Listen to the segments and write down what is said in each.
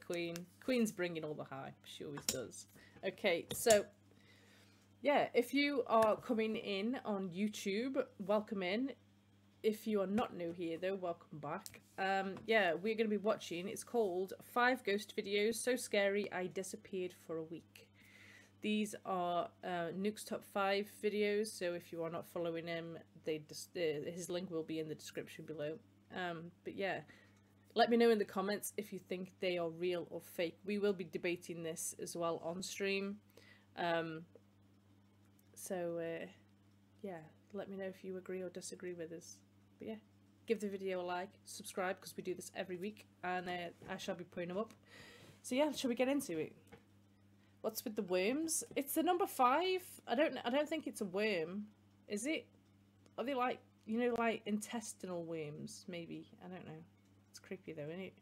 Queen. Queen's bringing all the hype. She always does. Okay, so yeah, if you are coming in on YouTube, welcome in. If you are not new here though, welcome back. Yeah, we're going to be watching, it's called 5 Ghost Videos So Scary I Disappeared for a Week. These are Nukes top 5 videos, so if you are not following him, his link will be in the description below. But yeah, let me know in the comments if you think they are real or fake. We will be debating this as well on stream. Yeah, let me know if you agree or disagree with us. But yeah, give the video a like, subscribe, because we do this every week, and I shall be putting them up. So yeah, shall we get into it? What's with the worms? It's the number 5. I don't think it's a worm, is it? Are they like, you know, like intestinal worms? Maybe, I don't know. It's creepy though, isn't it?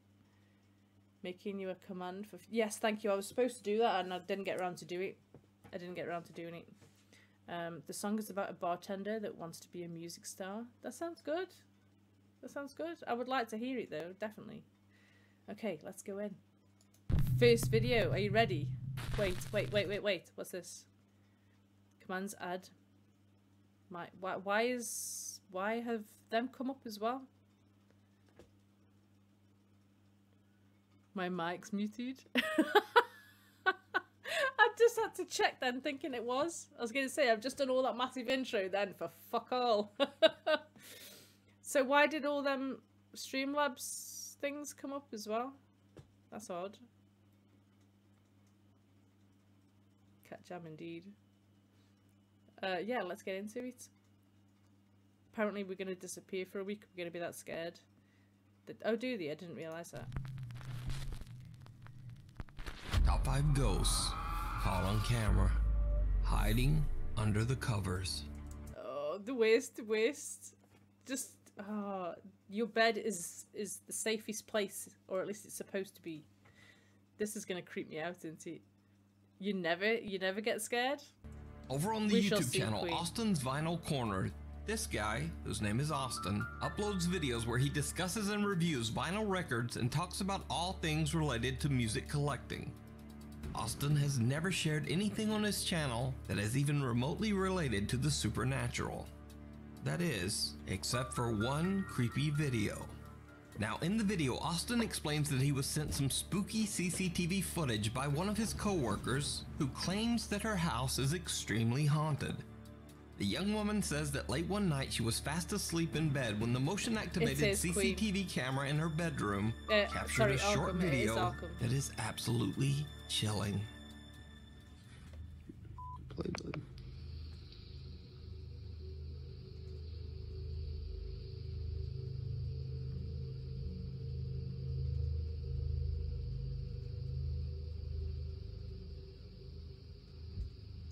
Making you a command for... Yes, thank you. I was supposed to do that and I didn't get around to do it. I didn't get around to doing it. The song is about a bartender that wants to be a music star. That sounds good. That sounds good. I would like to hear it though, definitely. Okay, let's go in. First video, are you ready? Wait. What's this? Commands add. Why have them come up as well? My mic's muted. I just had to check then, thinking it was. I was going to say, I've just done all that massive intro then for fuck all. So why did all them Streamlabs things come up as well? That's odd. Cat jam indeed. Yeah, let's get into it. Apparently we're going to disappear for a week. We're going to be that scared. Oh, do they? I didn't realise that. Top 5 ghosts caught on camera, hiding under the covers. Oh, the worst. Just, your bed is the safest place, or at least it's supposed to be. This is gonna creep me out, isn't it? You never get scared? Over on the YouTube channel, Austin's Vinyl Corner, this guy, whose name is Austin, uploads videos where he discusses and reviews vinyl records and talks about all things related to music collecting. Austin has never shared anything on his channel that is even remotely related to the supernatural. That is, except for one creepy video. Now in the video, Austin explains that he was sent some spooky CCTV footage by one of his co-workers who claims that her house is extremely haunted. The young woman says that late one night she was fast asleep in bed when the motion-activated CCTV camera in her bedroom captured a short video that is absolutely chilling. Play button.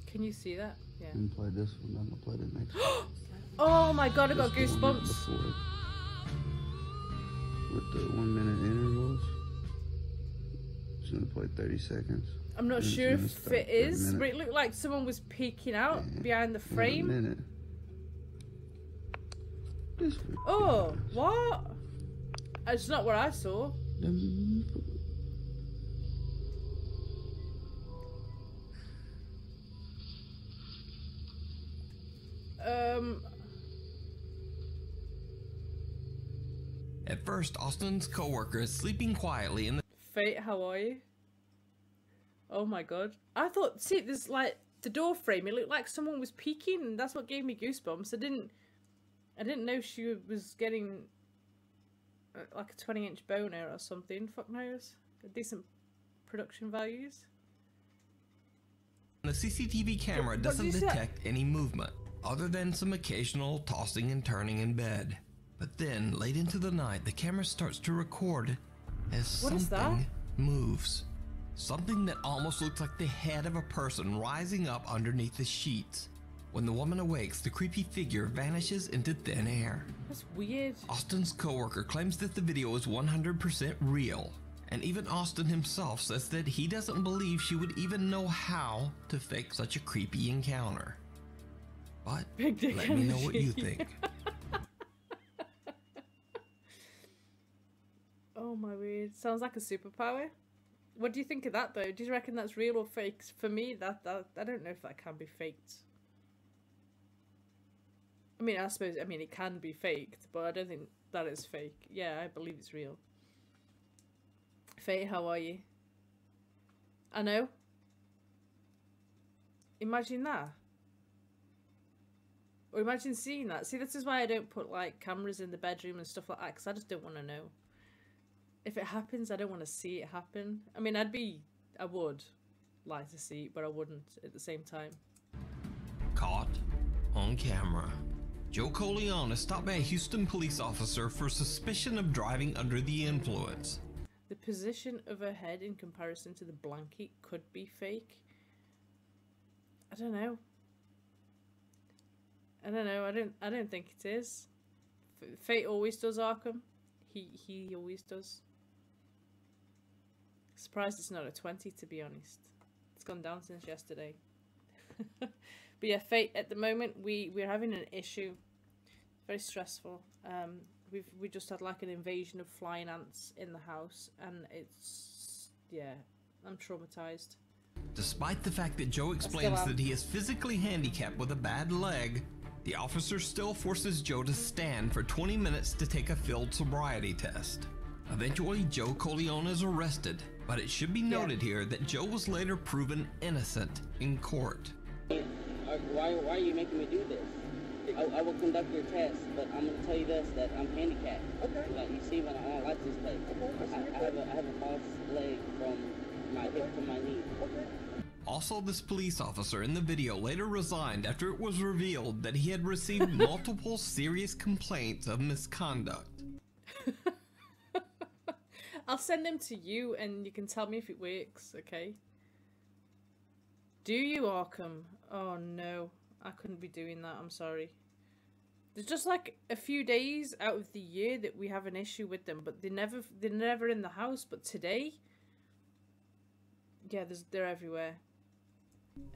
Can you see that? Yeah. I'm gonna play this one, I'm gonna play the next one. Oh my god, I got goosebumps. With the 1 minute intervals. Just gonna play 30 seconds. I'm not sure if it is, but it looked like someone was peeking out behind the frame. Oh, what? It's not what I saw. At first, Austin's co-worker is sleeping quietly in the... Fate, how are you? Oh my god. I thought, see, there's like the door frame, it looked like someone was peeking, and that's what gave me goosebumps. I didn't know she was getting like a 20-inch boner or something. Fuck knows. Decent production values. The CCTV camera doesn't detect any movement, other than some occasional tossing and turning in bed. But then, late into the night, the camera starts to record as something moves. Something that almost looks like the head of a person rising up underneath the sheets. When the woman awakes, the creepy figure vanishes into thin air. That's weird. Austin's coworker claims that the video is 100% real. And even Austin himself says that he doesn't believe she would even know how to fake such a creepy encounter. But let me know what you think. Oh my word. Sounds like a superpower. What do you think of that though? Do you reckon that's real or fake? For me, that I don't know if that can be faked. I mean, I suppose, I mean, it can be faked, but I don't think that is fake. Yeah, I believe it's real. Faye, how are you? I know. Imagine that. Or imagine seeing that. See, this is why I don't put, like, cameras in the bedroom and stuff like that, because I just don't want to know. If it happens, I don't want to see it happen. I mean, I would like to see it, but I wouldn't at the same time. Caught on camera. Joe Corleone is stopped by a Houston police officer for suspicion of driving under the influence. The position of her head in comparison to the blanket could be fake. I don't know. I don't think it is. Fate always does, Arkham. He always does. Surprised it's not a 20, to be honest. It's gone down since yesterday. But yeah, Fate, at the moment we're having an issue. Very stressful. We just had like an invasion of flying ants in the house, and it's, yeah, I'm traumatized. Despite the fact that Joe explains that he is physically handicapped with a bad leg, the officer still forces Joe to stand for 20 minutes to take a field sobriety test. Eventually, Joe Corleone is arrested, but it should be noted here that Joe was later proven innocent in court. Why are you making me do this? I will conduct your test, but I'm going to tell you this, that I'm handicapped. Okay. Like you see when I like this leg. Okay. I have a false leg from my hip to my knee. Okay. Also, this police officer in the video later resigned after it was revealed that he had received multiple serious complaints of misconduct. I'll send them to you and you can tell me if it works, okay? Do you, Arkham? Oh no, I couldn't be doing that, I'm sorry. There's just like a few days out of the year that we have an issue with them, but they're never in the house. But today, yeah, they're everywhere.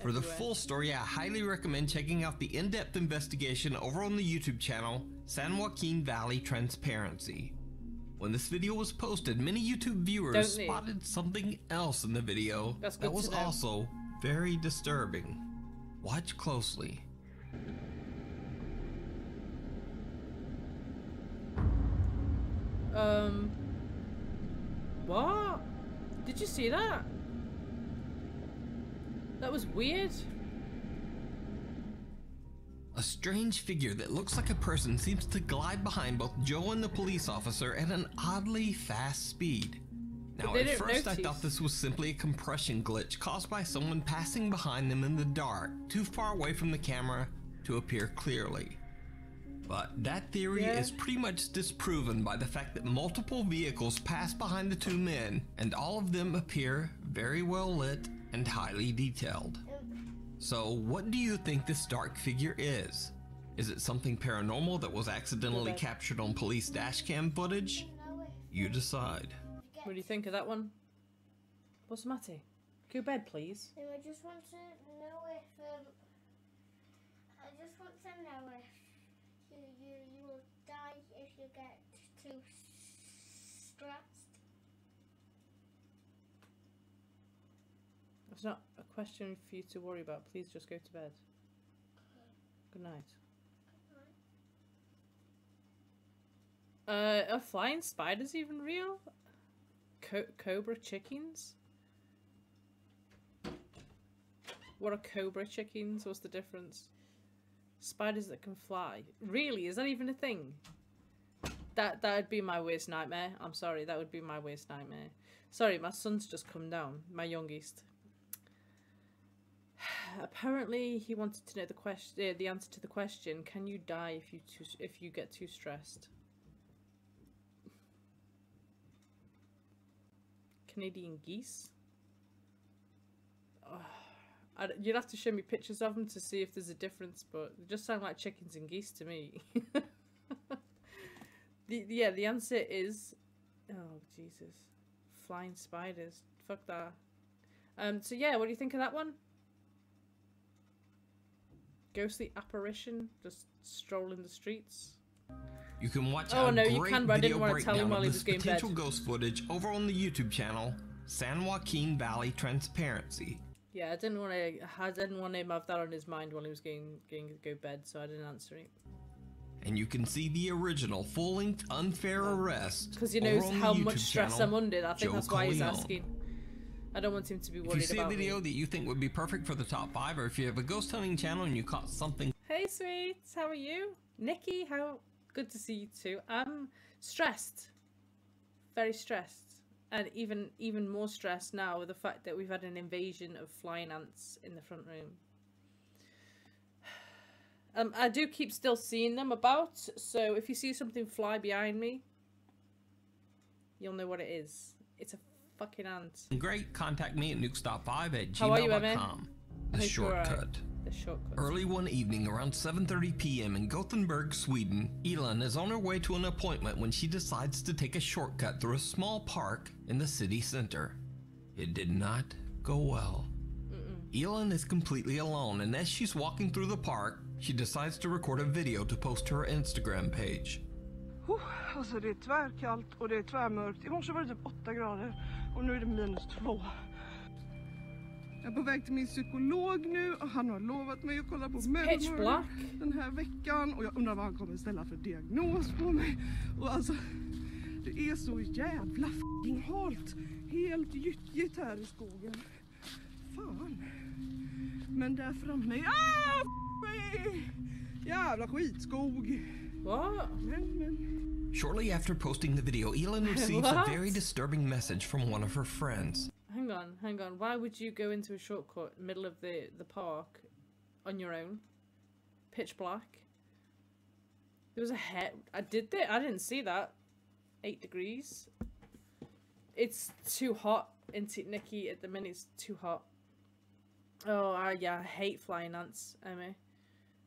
For the full story, I highly recommend checking out the in-depth investigation over on the YouTube channel, San Joaquin Valley Transparency. When this video was posted, many YouTube viewers spotted something else in the video that was also very disturbing. Watch closely. What? Did you see that? That was weird. A strange figure that looks like a person seems to glide behind both Joe and the police officer at an oddly fast speed. Now, at first I thought this was simply a compression glitch caused by someone passing behind them in the dark, too far away from the camera to appear clearly. But that theory is pretty much disproven by the fact that multiple vehicles pass behind the two men, and all of them appear very well lit and highly detailed. So what do you think this dark figure is? Is it something paranormal that was accidentally captured on police dashcam footage? You decide. What do you think of that one? What's the matter? Go to bed, please. No, I just want to know if you will die if you get too stressed. It's not a question for you to worry about. Please just go to bed. Good night. Are flying spiders even real? Cobra chickens? What are cobra chickens? What's the difference? Spiders that can fly. Really? Is that even a thing? That would be my worst nightmare. I'm sorry, that would be my worst nightmare. Sorry, my son's just come down. My youngest. Apparently, he wanted to know the answer to the question: can you die if you get too stressed? Canadian geese. You'd have to show me pictures of them to see if there's a difference, but they just sound like chickens and geese to me. The answer is, oh Jesus, flying spiders. Fuck that. So yeah, what do you think of that one? Ghostly apparition just strolling the streets. You can watch a great video breakdown of this potential ghost footage over on the YouTube channel, San Joaquin Valley Transparency. Yeah, I didn't want him to have that on his mind while he was going to go bed, so I didn't answer it. And you can see the original full-length unfair arrest. Because he knows how much stress I'm under. I think that's why he's asking. I don't want him to be worried about me. If you see a video that you think would be perfect for the top 5, or if you have a ghost hunting channel and you caught something... Hey sweets, how are you? Nikki, how good to see you too. I'm stressed. Very stressed. And even more stressed now with the fact that we've had an invasion of flying ants in the front room. I do keep still seeing them about, so if you see something fly behind me, you'll know what it is. It's a fucking ant. Great, contact me at nukes.5@gmail.com. The shortcut. The shortcut. Early one evening around 7:30 p.m. in Gothenburg, Sweden, Elin is on her way to an appointment when she decides to take a shortcut through a small park in the city center. It did not go well. Elin is completely alone, and as she's walking through the park, she decides to record a video to post to her Instagram page. Alltså det är tvärkallt och det är tvärmörkt. I morse var det typ 8 grader och nu är det -2. Jag är på väg till min psykolog nu och han har lovat mig att kolla på mödrar den här veckan och jag undrar vad han kommer ställa för diagnos på mig. Och alltså, det är så jävla f***ing halt. Helt gyttjigt här i skogen. Fan. Men där framme, jävla skitskog. What? Men. Shortly after posting the video, Elin receives a very disturbing message from one of her friends. Hang on. Why would you go into a shortcut in the middle of the park on your own? Pitch black. There was a head. I didn't see that. 8 degrees. It's too hot into Nikki at the minute. It's too hot. Oh, yeah, I hate flying ants, Emma.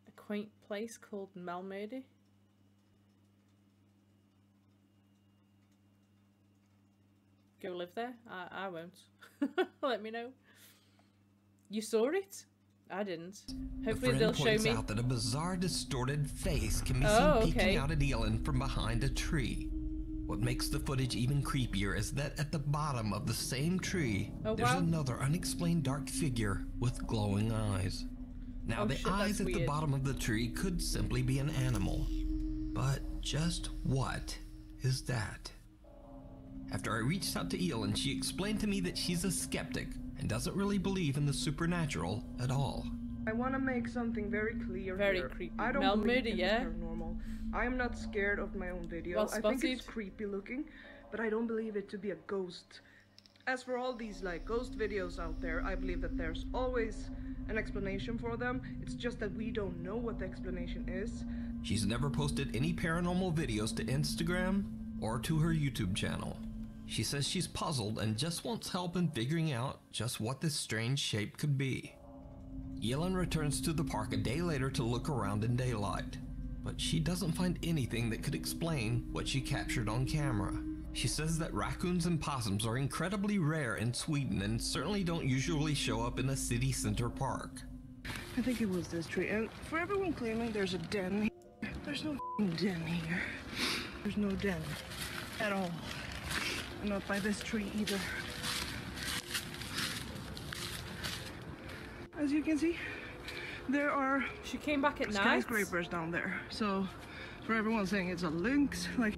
A quaint place called Malmedy. Go live there? I won't. Let me know. You saw it? I didn't. Hopefully they'll show me. Points out that a bizarre distorted face can be seen peeking out at Elin from behind a tree. What makes the footage even creepier is that at the bottom of the same tree, there's another unexplained dark figure with glowing eyes. Now the eyes at the bottom of the tree could simply be an animal. But just what is that? After I reached out to Elin, she explained to me that she's a skeptic and doesn't really believe in the supernatural at all. I want to make something very clear here. Creepy. I don't believe in the paranormal. I am not scared of my own video. I think it's creepy looking, but I don't believe it to be a ghost. As for all these like ghost videos out there, I believe that there's always an explanation for them. It's just that we don't know what the explanation is. She's never posted any paranormal videos to Instagram or to her YouTube channel. She says she's puzzled and just wants help in figuring out just what this strange shape could be. Elin returns to the park a day later to look around in daylight, but she doesn't find anything that could explain what she captured on camera. She says that raccoons and possums are incredibly rare in Sweden and certainly don't usually show up in a city center park. I think it was this tree, and for everyone claiming there's a den here, there's no den here. There's no den at all. And not by this tree either. As you can see, there are she came back at skyscrapers down there. So for everyone saying it's a lynx, like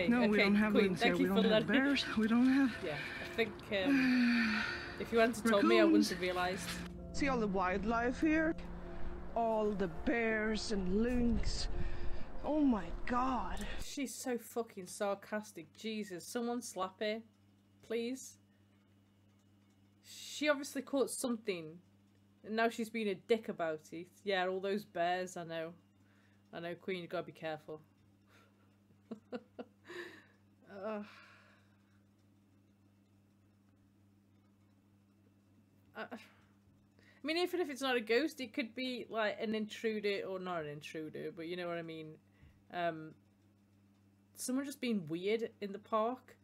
no, we don't have lynx here. We don't have bears. We don't have. Yeah, I think if you hadn't told me, I wouldn't have realized. See all the wildlife here, all the bears and lynx. Oh my god. She's so fucking sarcastic. Jesus, someone slap her, please. She obviously caught something, and now she's being a dick about it. Yeah, all those bears, I know. I know, Queen, you gotta be careful. I mean, even if it's not a ghost, it could be like an intruder, or not an intruder, but you know what I mean. Someone just being weird in the park,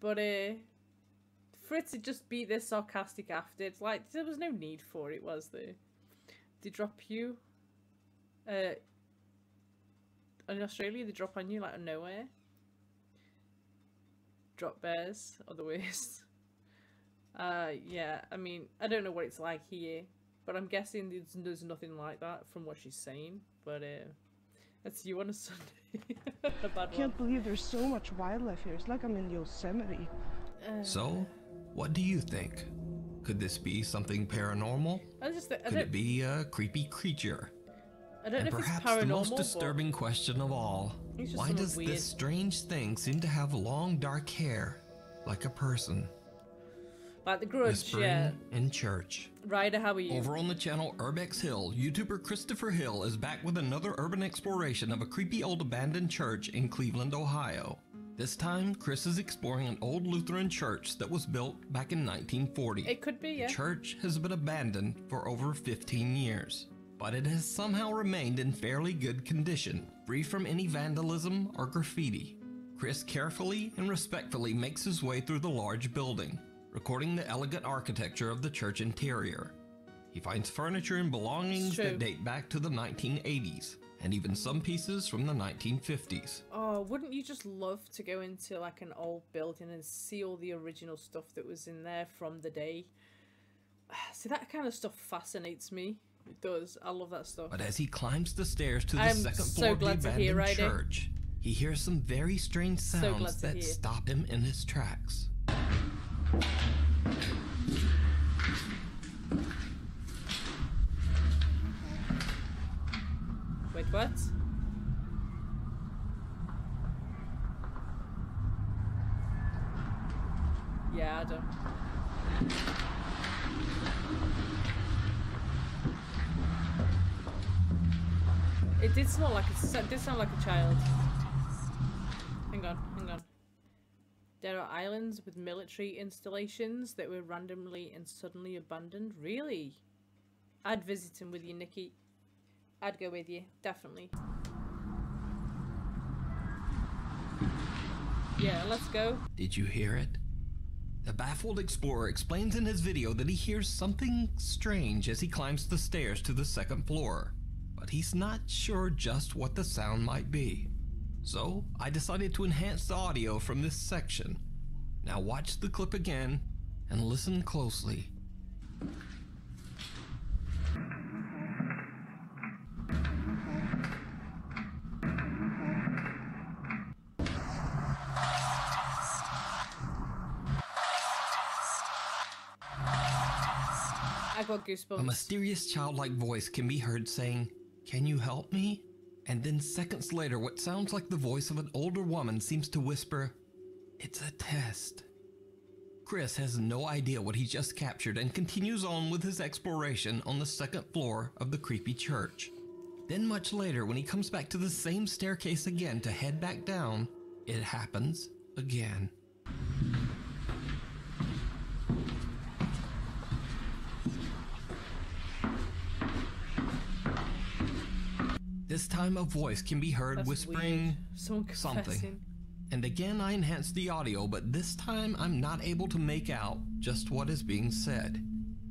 but for it to just be this sarcastic after, it's like there was no need for it, was there? They drop you in Australia, they drop on you like out of nowhere. Drop bears are the worst. Yeah, I mean, I don't know what it's like here, but I'm guessing there's nothing like that from what she's saying. But that's you on a Sunday. A bad I can't believe there's so much wildlife here. It's like I'm in Yosemite. So, what do you think? Could this be something paranormal? Could it be a creepy creature? I don't know if it's paranormal. Perhaps the most disturbing question of all, why does weird. this strange thing seem to have long dark hair, like a person? Like the Grudge, Whispering yeah. in church. Ryder, how are you? Over on the channel Urbex Hill, YouTuber Christopher Hill is back with another urban exploration of a creepy old abandoned church in Cleveland, Ohio. This time, Chris is exploring an old Lutheran church that was built back in 1940. It could be, yeah. The church has been abandoned for over 15 years, but it has somehow remained in fairly good condition, free from any vandalism or graffiti. Chris carefully and respectfully makes his way through the large building, recording the elegant architecture of the church interior. He finds furniture and belongings that date back to the 1980s, and even some pieces from the 1950s. Oh, wouldn't you just love to go into like an old building and see all the original stuff that was in there from the day? See, that kind of stuff fascinates me. It does. I love that stuff. But as he climbs the stairs to the second floor of the abandoned church, he hears some very strange sounds that stop him in his tracks. Wait, what? Yeah, I don't. It did sound like a child. Hang on. There are islands with military installations that were randomly and suddenly abandoned. Really? I'd visit them with you, Nikki. I'd go with you, definitely. Yeah, let's go. Did you hear it? The baffled explorer explains in his video that he hears something strange as he climbs the stairs to the second floor, but he's not sure just what the sound might be. So I decided to enhance the audio from this section. Now watch the clip again and listen closely. I got goosebumps. A mysterious childlike voice can be heard saying, "Can you help me?" And then seconds later, what sounds like the voice of an older woman seems to whisper, "It's a test." Chris has no idea what he just captured and continues on with his exploration on the second floor of the creepy church. Then much later, when he comes back to the same staircase again to head back down, it happens again. This time a voice can be heard whispering something. And again I enhanced the audio, but this time I'm not able to make out just what is being said.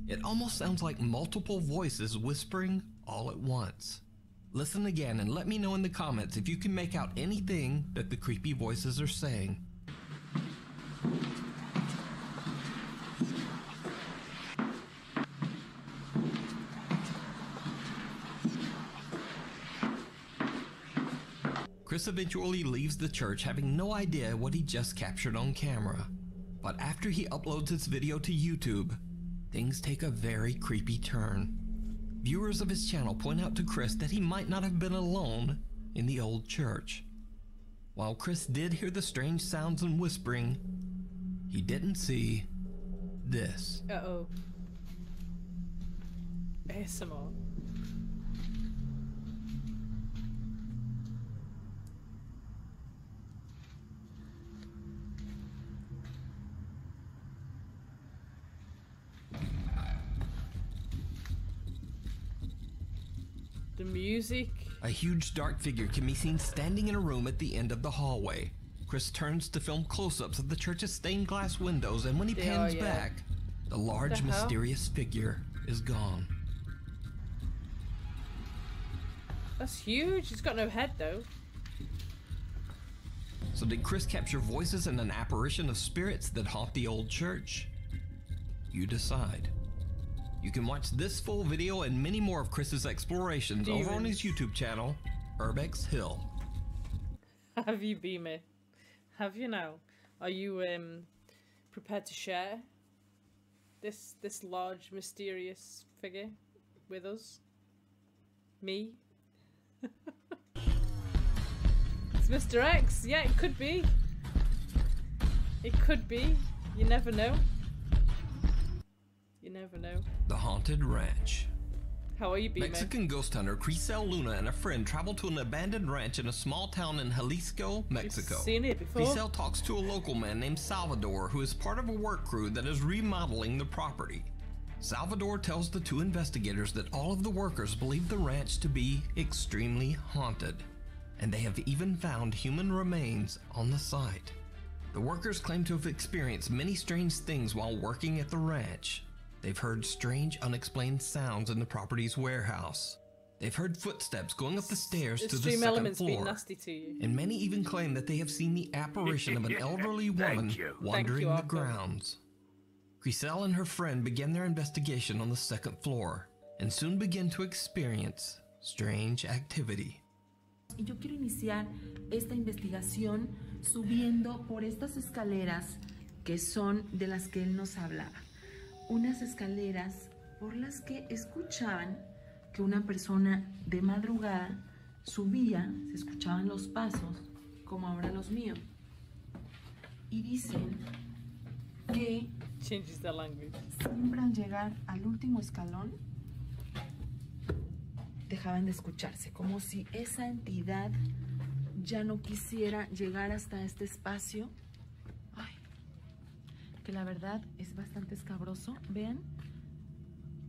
It almost sounds like multiple voices whispering all at once. Listen again and let me know in the comments if you can make out anything that the creepy voices are saying. Chris eventually leaves the church having no idea what he just captured on camera. But after he uploads his video to YouTube, things take a very creepy turn. Viewers of his channel point out to Chris that he might not have been alone in the old church. While Chris did hear the strange sounds and whispering, he didn't see this. Uh-oh. ASMR. The music. A huge dark figure can be seen standing in a room at the end of the hallway. Chris turns to film close-ups of the church's stained glass windows, and when he pans back, the large mysterious figure is gone. That's huge. He's got no head though. So did Chris capture voices and an apparition of spirits that haunt the old church? You decide. You can watch this full video and many more of Chris's explorations over on his YouTube channel, Urbex Hill. Have you, Beamer? Have you now? Are you prepared to share this large mysterious figure with us? Me? It's Mr. X. Yeah, it could be. It could be. You never know. You never know. The Haunted Ranch. How are you, Beamer? Mexican ghost hunter Crisel Luna and a friend travel to an abandoned ranch in a small town in Jalisco, Mexico. You've seen it before. Crisel talks to a local man named Salvador who is part of a work crew that is remodeling the property. Salvador tells the two investigators that all of the workers believe the ranch to be extremely haunted, and they have even found human remains on the site. The workers claim to have experienced many strange things while working at the ranch. They've heard strange, unexplained sounds in the property's warehouse. They've heard footsteps going up the stairs to the second floor. Nasty to you. And many even claim that they have seen the apparition of an elderly woman wandering the grounds. Crisel and her friend begin their investigation on the second floor and soon begin to experience strange activity. Y yo quiero iniciar esta investigación subiendo por estas escaleras que son de las que él nos hablaba. Unas escaleras por las que escuchaban que una persona de madrugada subía, se escuchaban los pasos, como ahora los míos. Y dicen que Changes the language. Siempre al llegar al último escalón dejaban de escucharse, como si esa entidad ya no quisiera llegar hasta este espacio. Ay, que la verdad es bastante escabroso. Vean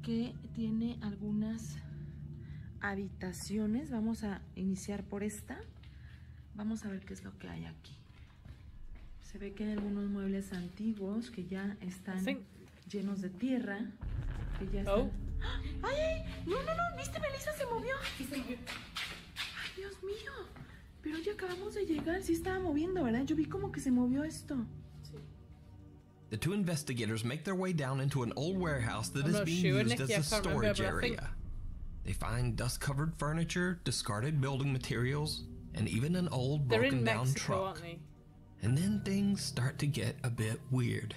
que tiene algunas habitaciones. Vamos a iniciar por esta. Vamos a ver qué es lo que hay aquí. Se ve que hay algunos muebles antiguos que ya están llenos de tierra. Que ya están... ¡Ay, ay! ¡No, no, no! ¿Viste, Melissa? Se movió. ¡Ay, Dios mío! Pero ya acabamos de llegar. Sí estaba moviendo, ¿verdad? Yo vi como que se movió esto. The two investigators make their way down into an old warehouse that is being used as a storage area. They find dust-covered furniture, discarded building materials, and even an old broken-down truck. And then things start to get a bit weird.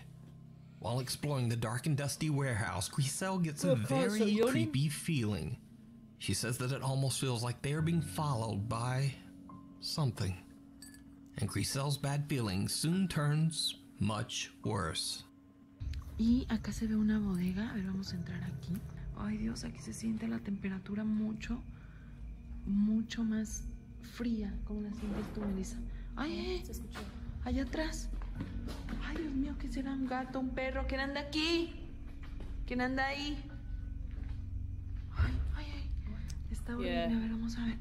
While exploring the dark and dusty warehouse, Crisel gets a very creepy feeling. She says that it almost feels like they are being followed by something. And Crisel's bad feeling soon turns much worse. Y acá se ve una bodega. A ver, vamos a entrar aquí. Ay, Dios, aquí se siente la temperatura mucho más fría. ¿Cómo la sientes tú, Melissa? Ay, se escuchó. Allá atrás. Ay, Dios mío, ¿qué será? ¿Un gato? ¿Un perro? ¿Quién anda aquí? ¿Quién anda ahí? Ay, ay, ay. Está horrible. A ver, vamos a ver.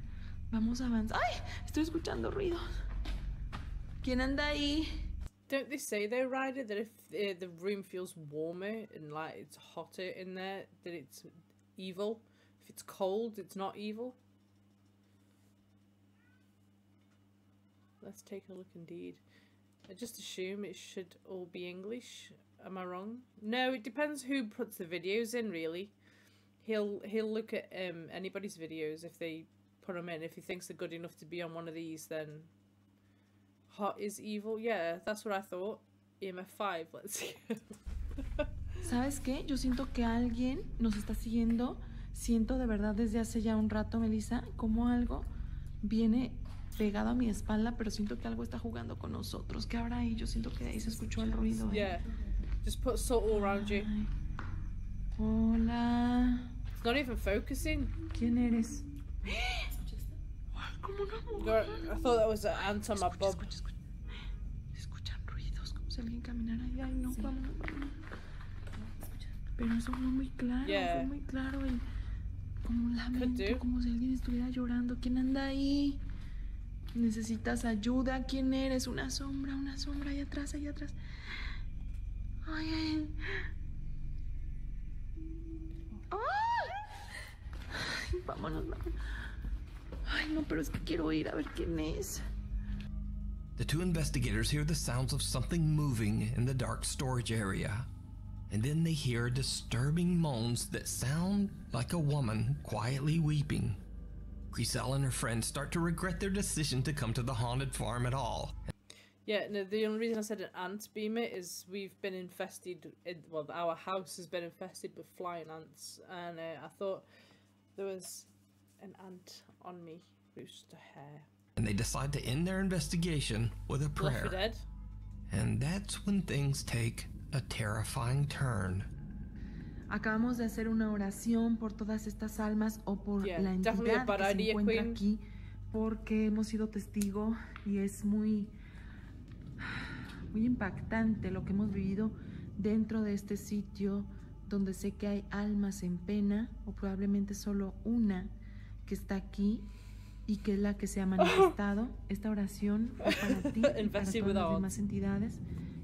Vamos a avanzar. ¡Ay! Estoy escuchando ruidos. ¿Quién anda ahí? Don't they say though, Ryder, that if the room feels warmer and like it's hotter in there, that it's evil? If it's cold, it's not evil? Let's take a look indeed. I just assume it should all be English. Am I wrong? No, it depends who puts the videos in, really. He'll look at anybody's videos if they put them in. If he thinks they're good enough to be on one of these, then hot is evil. Yeah, that's what I thought. EMF 5, let's see. ¿Sabes qué? Yo siento que alguien nos está siguiendo. Siento de verdad desde hace ya un rato, Melissa, como algo viene pegado a mi espalda, pero siento que algo está jugando con nosotros. ¿Qué habrá ahí? Yo siento que de ahí se escuchó el ruido. Yeah, just put salt all around you. Hola. It's not even focusing. ¿Quién eres? Ay, como una mujer. I thought that was an ant on my bob. Escuchan ruidos, como si alguien caminara ahí. Ay, no, vamos. Pero eso fue muy claro, fue muy claro. Y como un lamento, como si alguien estuviera llorando. ¿Quién anda ahí? ¿Necesitas ayuda? ¿Quién eres? Una sombra ahí atrás, Ay, ay. Ay, vámonos. Ay, no, pero es que quiero ir a ver quién es. The two investigators hear the sounds of something moving in the dark storage area. and then they hear disturbing moans that sound like a woman quietly weeping. Griselle and her friends start to regret their decision to come to the haunted farm at all. Yeah, no, the only reason I said an ant beamer is we've been infested, well, our house has been infested with flying ants, and I thought there was an ant on me, just a hair. And they decide to end their investigation with a prayer. Left for dead. And that's when things take a terrifying turn. Acabamos de hacer una oración por todas estas almas o por la entidad que se encuentra aquí, porque hemos sido testigo y es muy impactante lo que hemos vivido dentro de este sitio, donde sé que hay almas en pena, o probablemente solo una que está aquí y que es la que se ha manifestado. Esta oración es para ti y para todas las demás entidades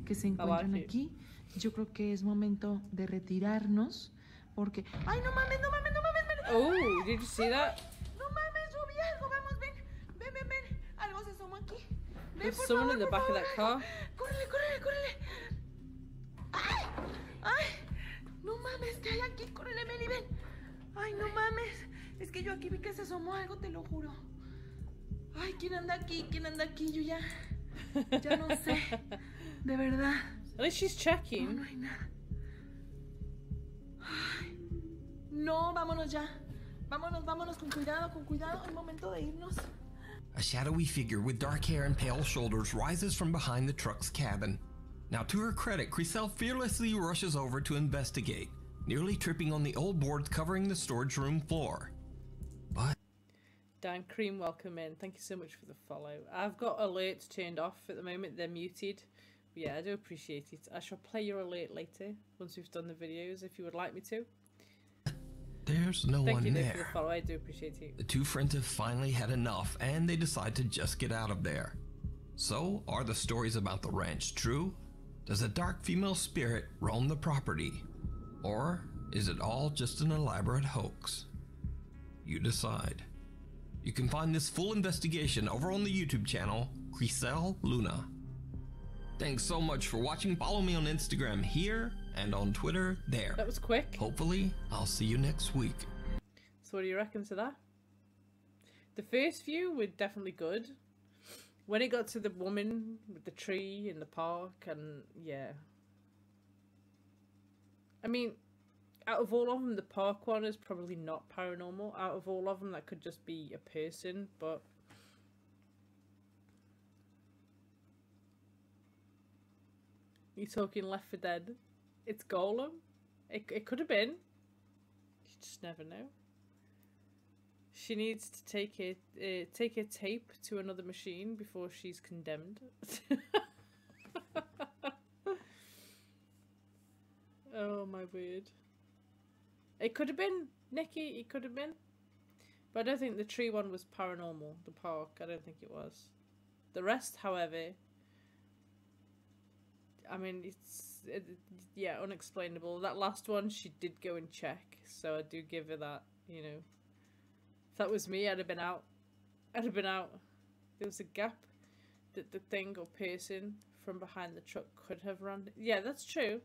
que se encuentran aquí. Yo creo que es momento de retirarnos porque... ¡Ay, no mames, no mames, no mames! Oh, did you see that? No mames, yo vi algo, vamos, ven. Algo se asomó aquí. There's someone in the back of that car. Córrele. ¡Ay! No mames, ¿qué hay aquí? Córrele, Meli, ven. Ay, no mames. Es que yo aquí vi que se asomó algo, te lo juro. Ay, ¿quién anda aquí? Yo ya no sé. De verdad. At least she's checking. No hay nada. Ay, no, vámonos ya. Vámonos con cuidado. Es momento de irnos. A shadowy figure with dark hair and pale shoulders rises from behind the truck's cabin. Now, to her credit, Griselle fearlessly rushes over to investigate, nearly tripping on the old boards covering the storage room floor. But... Dan Cream, welcome in. Thank you so much for the follow. I've got alerts turned off at the moment. They're muted. But yeah, I do appreciate it. I shall play your alert later, once we've done the videos, if you would like me to. There's no one there. Thank you for the follow. I do appreciate it. The two friends have finally had enough, and they decide to just get out of there. So, are the stories about the ranch true? Does a dark female spirit roam the property? Or is it all just an elaborate hoax? You decide. You can find this full investigation over on the YouTube channel, Griselle Luna. Thanks so much for watching. Follow me on Instagram here and on Twitter there. That was quick. Hopefully, I'll see you next week. So what do you reckon to that? The first few were definitely good. When it got to the woman with the tree in the park, and yeah. I mean, out of all of them, the park one is probably not paranormal. Out of all of them, that could just be a person, but... You're talking Left 4 Dead. It's Golem. It could have been. You just never know. She needs to take a tape to another machine before she's condemned. Oh my word. It could have been, Nikki, it could have been. But I don't think the tree one was paranormal, the park, I don't think it was. The rest, however, I mean, yeah, unexplainable. That last one, she did go and check, so I do give her that, you know. If that was me, I'd have been out. There was a gap that the thing or person from behind the truck could have run. Yeah, that's true.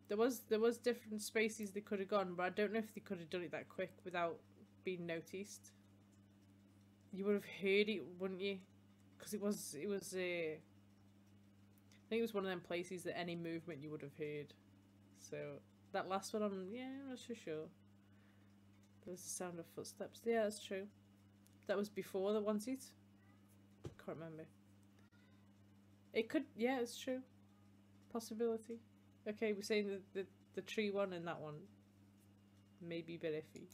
There was different spaces they could have gone, but I don't know if they could have done it that quick without being noticed. You would have heard it, wouldn't you? Because it was I think it was one of them places that any movement you would have heard. So that last one, I'm not so sure. There was the sound of footsteps. Yeah, that's true. That was before the one seat. Can't remember. It could, yeah, it's true. Possibility. Okay, we're saying the tree one and that one may be a bit iffy.